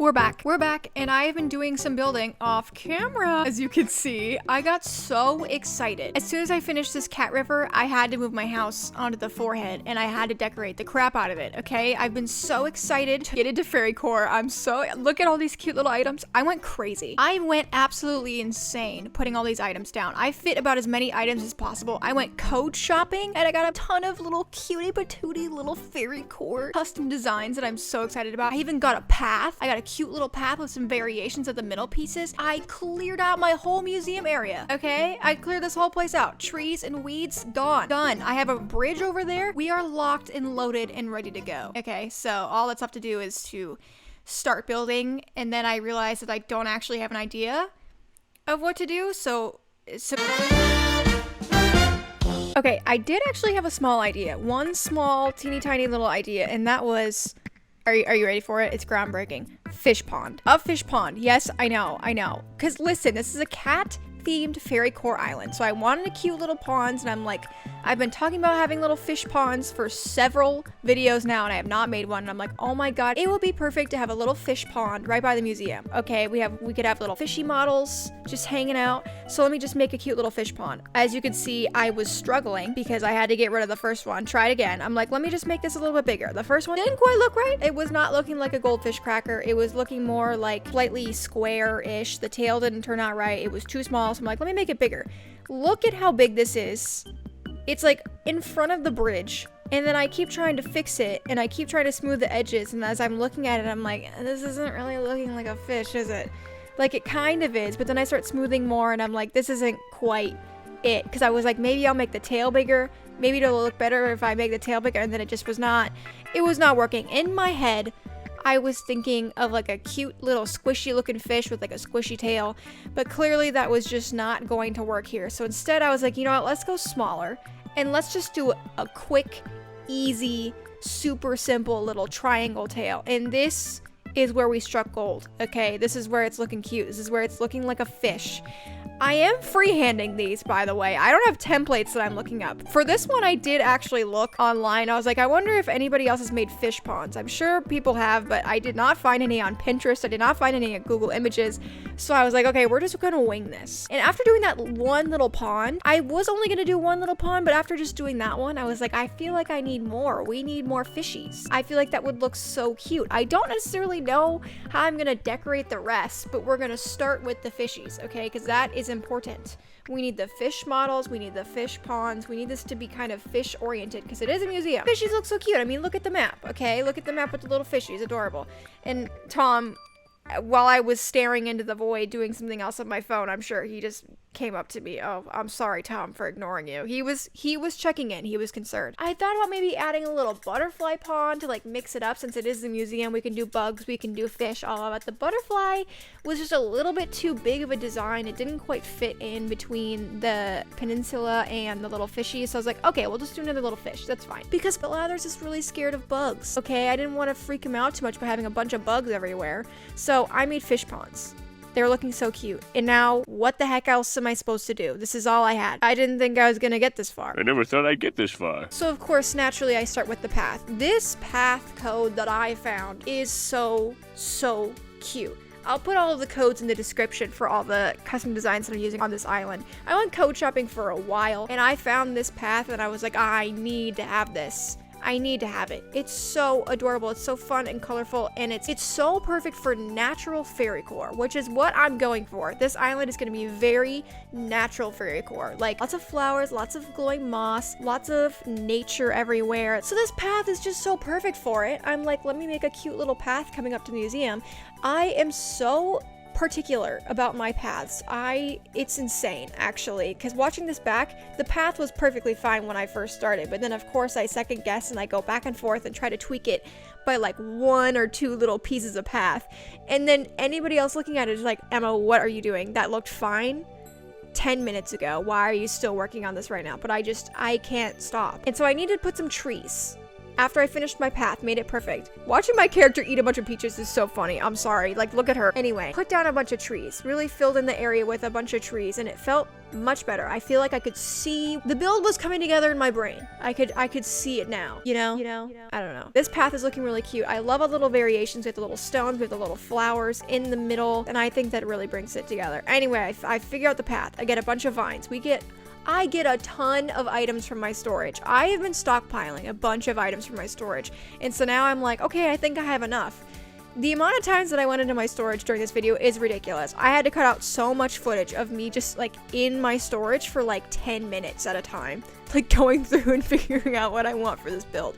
We're back, and I have been doing some building off camera. As you can see, I got so excited. As soon as I finished this cat river, I had to move my house onto the forehead, and I had to decorate the crap out of it, okay? I've been so excited to get into fairycore. Look at all these cute little items. I went crazy. I went absolutely insane putting all these items down. I fit about as many items as possible. I went code shopping, and I got a ton of little cutie patootie little fairycore custom designs that I'm so excited about. I even got a path. I got a cute little path with some variations of the middle pieces. I cleared out my whole museum area, okay? I cleared this whole place out. Trees and weeds, gone. Done. I have a bridge over there. We are locked and loaded and ready to go. Okay, so all that's left to do is to start building, and then I realized that I don't actually have an idea of what to do, so okay, I did actually have a small idea. One small, teeny tiny little idea, and that was, are you ready for it? It's groundbreaking. Fish pond. A fish pond. Yes, I know. Because listen, this is a cat-themed fairycore island. So I wanted a cute little ponds, and I'm like, I've been talking about having little fish ponds for several videos now, and I have not made one. And I'm like, oh my god, it would be perfect to have a little fish pond right by the museum. Okay, we could have little fishy models just hanging out. So let me just make a cute little fish pond. As you can see, I was struggling because I had to get rid of the first one. Try it again. I'm like, let me just make this a little bit bigger. The first one didn't quite look right. It was not looking like a goldfish cracker. It was looking more like slightly square-ish. The tail didn't turn out right. It was too small. So I'm like, let me make it bigger. Look at how big this is. It's like in front of the bridge, and then I keep trying to fix it, and I keep trying to smooth the edges, and as I'm looking at it, I'm like, this isn't really looking like a fish, is it? Like, it kind of is, but then I start smoothing more, and I'm like, this isn't quite it, because I was like, maybe I'll make the tail bigger, maybe it'll look better if I make the tail bigger, and then it was not working. In my head, I was thinking of like a cute little squishy looking fish with like a squishy tail, but clearly that was just not going to work here. So instead I was like, you know what, let's go smaller and let's just do a quick, easy, super simple little triangle tail. And this is where we struck gold, okay? This is where it's looking cute. This is where it's looking like a fish. I am freehanding these, by the way. I don't have templates that I'm looking up. For this one, I did actually look online. I was like, I wonder if anybody else has made fish ponds. I'm sure people have, but I did not find any on Pinterest. I did not find any on Google Images. So I was like, okay, we're just gonna wing this. And after doing that one little pond, I was only gonna do one little pond, but after just doing that one, I was like, I feel like I need more. We need more fishies. I feel like that would look so cute. I don't necessarily know how I'm gonna decorate the rest, but we're gonna start with the fishies, okay? Because that is important. We need the fish models, we need the fish ponds, we need this to be kind of fish oriented because it is a museum. Fishies look so cute. I mean, look at the map, okay? Look at the map with the little fishies, adorable. And Tom, while I was staring into the void doing something else on my phone, I'm sure he just came up to me. Oh, I'm sorry, Tom, for ignoring you. He was checking in. He was concerned. I thought about maybe adding a little butterfly pond to like mix it up since it is the museum. We can do bugs, we can do fish, all of it. The butterfly was just a little bit too big of a design. It didn't quite fit in between the peninsula and the little fishies. So I was like, okay, we'll just do another little fish. That's fine. Because Lavenders is really scared of bugs. Okay, I didn't want to freak him out too much by having a bunch of bugs everywhere. So I made fish ponds. They were looking so cute. And now, what the heck else am I supposed to do? This is all I had. I didn't think I was gonna get this far. I never thought I'd get this far. So of course, naturally, I start with the path. This path code that I found is so cute. I'll put all of the codes in the description for all the custom designs that I'm using on this island. I went code shopping for a while, and I found this path, and I was like, I need to have this. I need to have it. It's so adorable. It's so fun and colorful, and it's so perfect for natural fairycore, which is what I'm going for. This island is going to be very natural fairycore, like lots of flowers, lots of glowing moss, lots of nature everywhere. So this path is just so perfect for it. I'm like, let me make a cute little path coming up to the museum. I am so particular about my paths. It's insane, actually, because watching this back, the path was perfectly fine when I first started, but then of course I second guess and I go back and forth and try to tweak it by like one or two little pieces of path, and then anybody else looking at it is like, Emma, what are you doing? That looked fine 10 minutes ago. Why are you still working on this right now? But I can't stop. And so I needed to put some trees. after I finished my path, made it perfect. Watching my character eat a bunch of peaches is so funny. I'm sorry. Like, look at her. Anyway, put down a bunch of trees. Really filled in the area with a bunch of trees, and it felt much better. I feel like I could see the build was coming together in my brain. I could see it now. You know? I don't know. This path is looking really cute. I love all the little variations with the little stones, with the little flowers in the middle, and I think that really brings it together. Anyway, I figure out the path. I get a bunch of vines. I get a ton of items from my storage. I have been stockpiling a bunch of items from my storage, and so now I'm like, okay, I think I have enough. The amount of times that I went into my storage during this video is ridiculous. I had to cut out so much footage of me just like in my storage for like 10 minutes at a time, like going through and figuring out what I want for this build.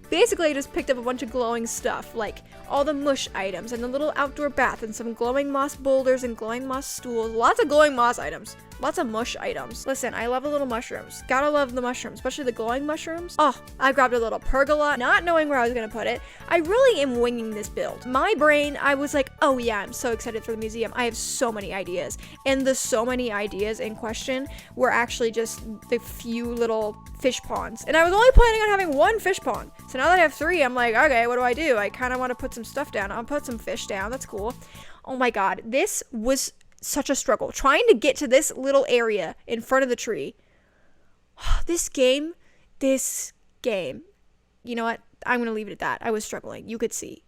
Basically, I just picked up a bunch of glowing stuff, like all the mush items and the little outdoor bath and some glowing moss boulders and glowing moss stools. Lots of glowing moss items. Lots of mush items. Listen, I love the little mushrooms. Gotta love the mushrooms, especially the glowing mushrooms. Oh, I grabbed a little pergola, not knowing where I was gonna put it. I really am winging this build. My brain, I was like, oh yeah, I'm so excited for the museum. I have so many ideas. And the so many ideas in question were actually just the few little fish ponds. And I was only planning on having one fish pond. So now that I have 3, I'm like, okay, what do? I kind of want to put some stuff down. I'll put some fish down. That's cool. Oh my god, this was such a struggle. Trying to get to this little area in front of the tree. This game. You know what? I'm going to leave it at that. I was struggling. You could see.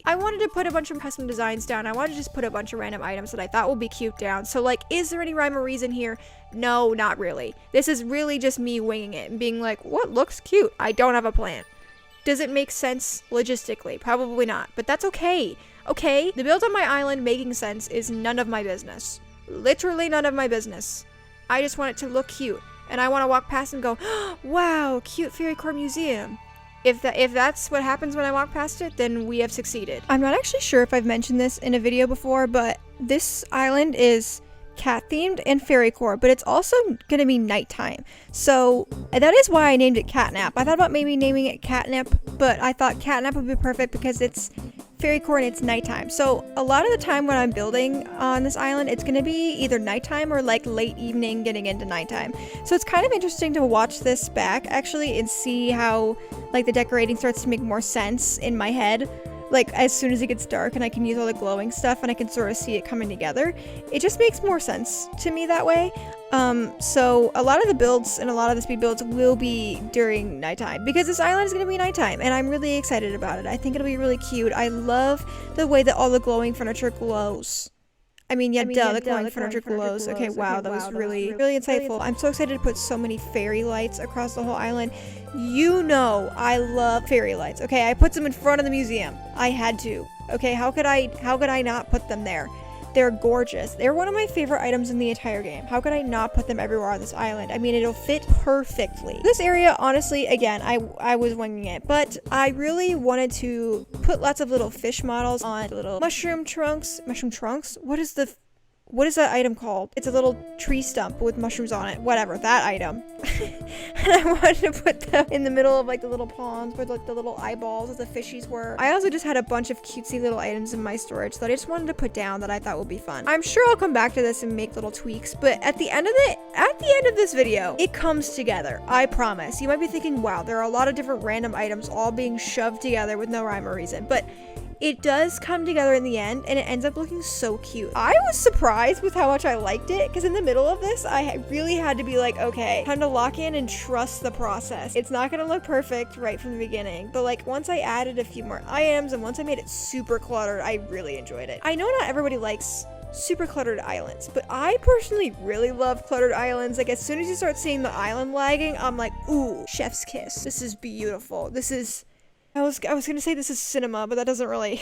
I wanted to put a bunch of custom designs down. I wanted to just put a bunch of random items that I thought would be cute down. So like, is there any rhyme or reason here? No, not really. This is really just me winging it and being like, what looks cute? I don't have a plan. Does it make sense logistically? Probably not, but that's okay. Okay, the build on my island making sense is none of my business. Literally none of my business. I just want it to look cute, and I want to walk past and go, oh, wow, cute fairycore museum. If that's what happens when I walk past it, then we have succeeded. I'm not actually sure if I've mentioned this in a video before, but this island is cat themed and fairycore, but it's also gonna be nighttime. So that is why I named it CATNAP. I thought about maybe naming it CATNAP, but I thought CATNAP would be perfect because it's fairycore and it's nighttime. So a lot of the time when I'm building on this island, it's gonna be either nighttime or like late evening getting into nighttime. So it's kind of interesting to watch this back actually and see how like the decorating starts to make more sense in my head. Like as soon as it gets dark and I can use all the glowing stuff and I can sort of see it coming together, it just makes more sense to me that way. So a lot of the builds and a lot of the speed builds will be during nighttime because this island is going to be nighttime and I'm really excited about it. I think it'll be really cute. I love the way that all the glowing furniture glows. The glowing furniture glows. Okay, wow, that was really insightful. I'm so excited to put so many fairy lights across the whole island. You know I love fairy lights. Okay, I put them in front of the museum. I had to. Okay, how could I not put them there? They're gorgeous. They're one of my favorite items in the entire game. How could I not put them everywhere on this island? I mean, it'll fit perfectly. This area, honestly, again, I was winging it, but I really wanted to put lots of little fish models on little mushroom trunks. Mushroom trunks? What is that item called? It's a little tree stump with mushrooms on it. Whatever, that item. And I wanted to put them in the middle of like the little ponds where like the little eyeballs of the fishies were. I also just had a bunch of cutesy little items in my storage that I just wanted to put down that I thought would be fun. I'm sure I'll come back to this and make little tweaks, but at the end of this video, it comes together. I promise. You might be thinking, wow, there are a lot of different random items all being shoved together with no rhyme or reason, but it does come together in the end and it ends up looking so cute. I was surprised with how much I liked it because in the middle of this, I really had to be like, okay, time to lock in and trust the process. It's not gonna look perfect right from the beginning, but like once I added a few more items and once I made it super cluttered, I really enjoyed it. I know not everybody likes super cluttered islands, but I personally really love cluttered islands. Like as soon as you start seeing the island lagging, I'm like, ooh, chef's kiss. This is beautiful. I was gonna say this is cinema, but that doesn't really.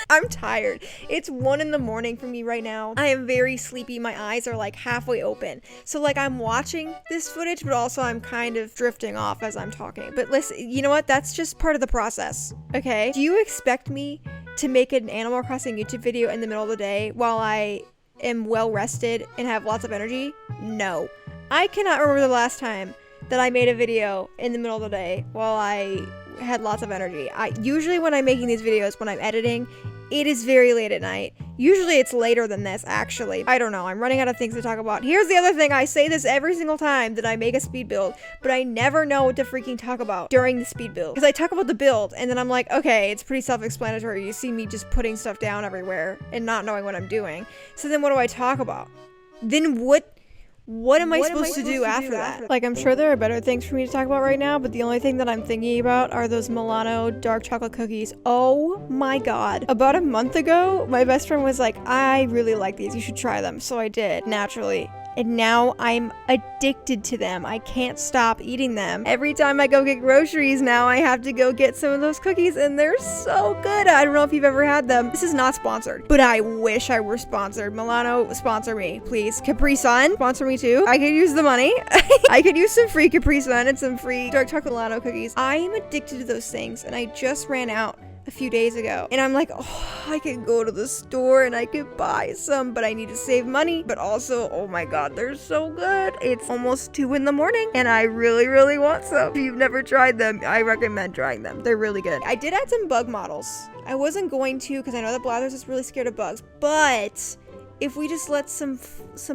I'm tired. It's 1 a.m. for me right now. I am very sleepy. My eyes are like halfway open. So like I'm watching this footage, but also I'm kind of drifting off as I'm talking. But listen, you know what? That's just part of the process. Okay? Do you expect me to make an Animal Crossing YouTube video in the middle of the day while I am well rested and have lots of energy? No. I cannot remember the last time that I made a video in the middle of the day while I had lots of energy. Usually when I'm making these videos, when I'm editing, it is very late at night. Usually it's later than this, actually. I don't know. I'm running out of things to talk about. Here's the other thing. I say this every single time that I make a speed build, but I never know what to freaking talk about during the speed build. Because I talk about the build, and then I'm like, okay, it's pretty self-explanatory. You see me just putting stuff down everywhere and not knowing what I'm doing. So then what do I talk about? Then what am I supposed to do after that? Like, I'm sure there are better things for me to talk about right now, but the only thing that I'm thinking about are those Milano dark chocolate cookies. Oh my god. About a month ago, my best friend was like, I really like these. You should try them. So I did, naturally. And now I'm addicted to them. I can't stop eating them. Every time I go get groceries now, I have to go get some of those cookies, and they're so good. I don't know if you've ever had them. This is not sponsored, but I wish I were sponsored. Milano, sponsor me, please. Capri Sun, sponsor me too. I could use the money. I could use some free Capri Sun and some free dark chocolate Milano cookies. I am addicted to those things, and I just ran out a few days ago, and I'm like, oh, I could go to the store and I could buy some, but I need to save money. But also, oh my god, they're so good. It's almost 2 in the morning and I really want some. If you've never tried them, I recommend trying them. They're really good. I did add some bug models. I wasn't going to because I know that Blathers is really scared of bugs, but if we just let some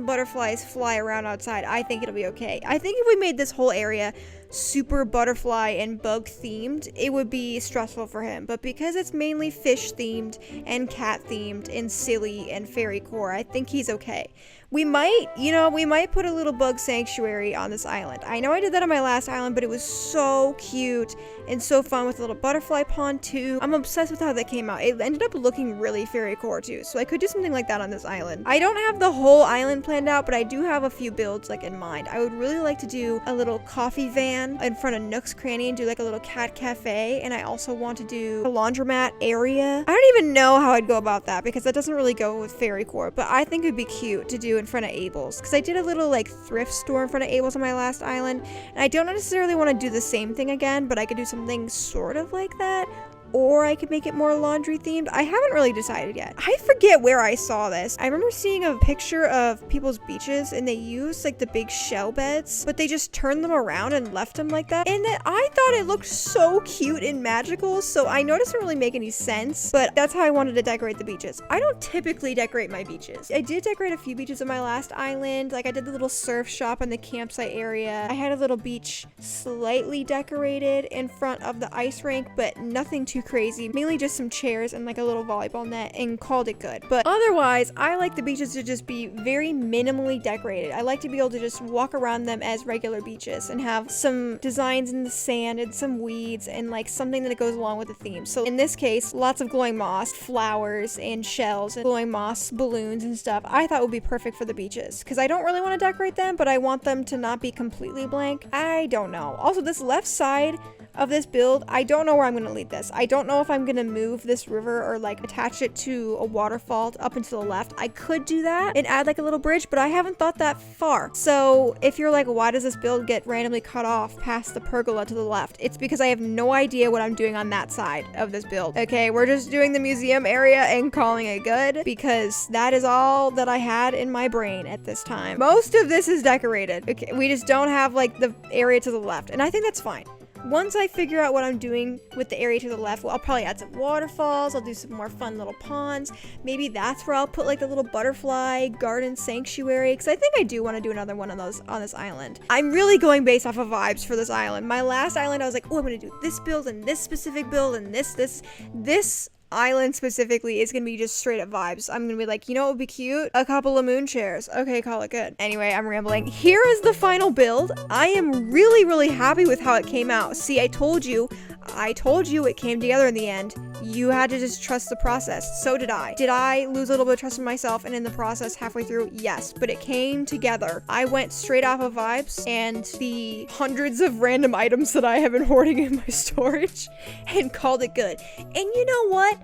butterflies fly around outside, I think it'll be okay. I think if we made this whole area super butterfly and bug themed, it would be stressful for him. But because it's mainly fish themed and cat themed and silly and fairycore, I think he's okay. We might put a little bug sanctuary on this island. I know I did that on my last island, but it was so cute and so fun with a little butterfly pond too. I'm obsessed with how that came out. It ended up looking really fairycore too, so I could do something like that on this island. I don't have the whole island planned out, but I do have a few builds like in mind. I would really like to do a little coffee van in front of Nook's Cranny and do like a little cat cafe, and I also want to do a laundromat area. I don't even know how I'd go about that because that doesn't really go with fairycore, but I think it'd be cute to do in front of Abel's, because I did a little like thrift store in front of Abel's on my last island, and I don't necessarily want to do the same thing again, but I could do something sort of like that, or I could make it more laundry themed. I haven't really decided yet. I forget where I saw this. I remember seeing a picture of people's beaches and they used like the big shell beds, but they just turned them around and left them like that. And then I thought it looked so cute and magical, so I know it doesn't really make any sense, but that's how I wanted to decorate the beaches. I don't typically decorate my beaches. I did decorate a few beaches on my last island. Like I did the little surf shop in the campsite area. I had a little beach slightly decorated in front of the ice rink, but nothing too crazy, mainly just some chairs and like a little volleyball net, and called it good. But otherwise, I like the beaches to just be very minimally decorated. I like to be able to just walk around them as regular beaches and have some designs in the sand and some weeds and like something that goes along with the theme. So in this case, lots of glowing moss, flowers and shells and glowing moss balloons and stuff I thought would be perfect for the beaches, because I don't really want to decorate them, but I want them to not be completely blank. I don't know. Also, this left side of this build, I don't know where I'm going to lead this. I don't know if I'm going to move this river or like attach it to a waterfall up and to the left. I could do that and add like a little bridge, but I haven't thought that far. So if you're like, why does this build get randomly cut off past the pergola to the left? It's because I have no idea what I'm doing on that side of this build. Okay, we're just doing the museum area and calling it good, because that is all that I had in my brain at this time. Most of this is decorated. Okay, we just don't have like the area to the left, and I think that's fine. Once I figure out what I'm doing with the area to the left, well, I'll probably add some waterfalls. I'll do some more fun little ponds. Maybe that's where I'll put like the little butterfly garden sanctuary, because I think I do want to do another one of those on this island. I'm really going based off of vibes for this island. My last island, I was like, oh, I'm going to do this build and this specific build and this island specifically is gonna be just straight up vibes. I'm gonna be like, you know what would be cute? A couple of moon chairs. Okay, call it good. Anyway, I'm rambling. Here is the final build. I am really happy with how it came out. See, I told you it came together in the end. You had to just trust the process. So did I. Did I lose a little bit of trust in myself and in the process halfway through? Yes, but it came together. I went straight off of vibes and the hundreds of random items that I have been hoarding in my storage and called it good. And you know what?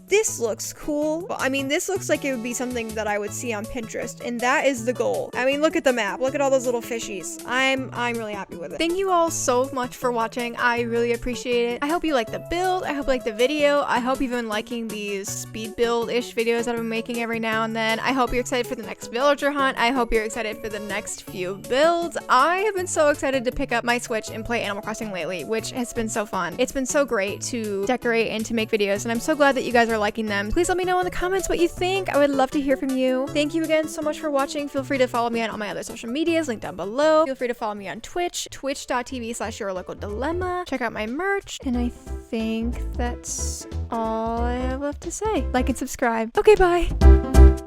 This looks cool. I mean, this looks like it would be something that I would see on Pinterest, and that is the goal. I mean, look at the map. Look at all those little fishies. I'm really happy with it. Thank you all so much for watching. I really appreciate it. I hope you liked the build. I hope you liked the video. I hope you've been liking these speed build-ish videos that I'm making every now and then. I hope you're excited for the next villager hunt. I hope you're excited for the next few builds. I have been so excited to pick up my Switch and play Animal Crossing lately, which has been so fun. It's been so great to decorate and to make videos, and I'm so glad that you guys are are liking them. Please let me know in the comments what you think. I would love to hear from you. Thank you again so much for watching. Feel free to follow me on all my other social medias, linked down below. Feel free to follow me on Twitch, twitch.tv/yourlocaldilemma. Check out my merch. And I think that's all I have left to say. Like and subscribe. Okay, bye.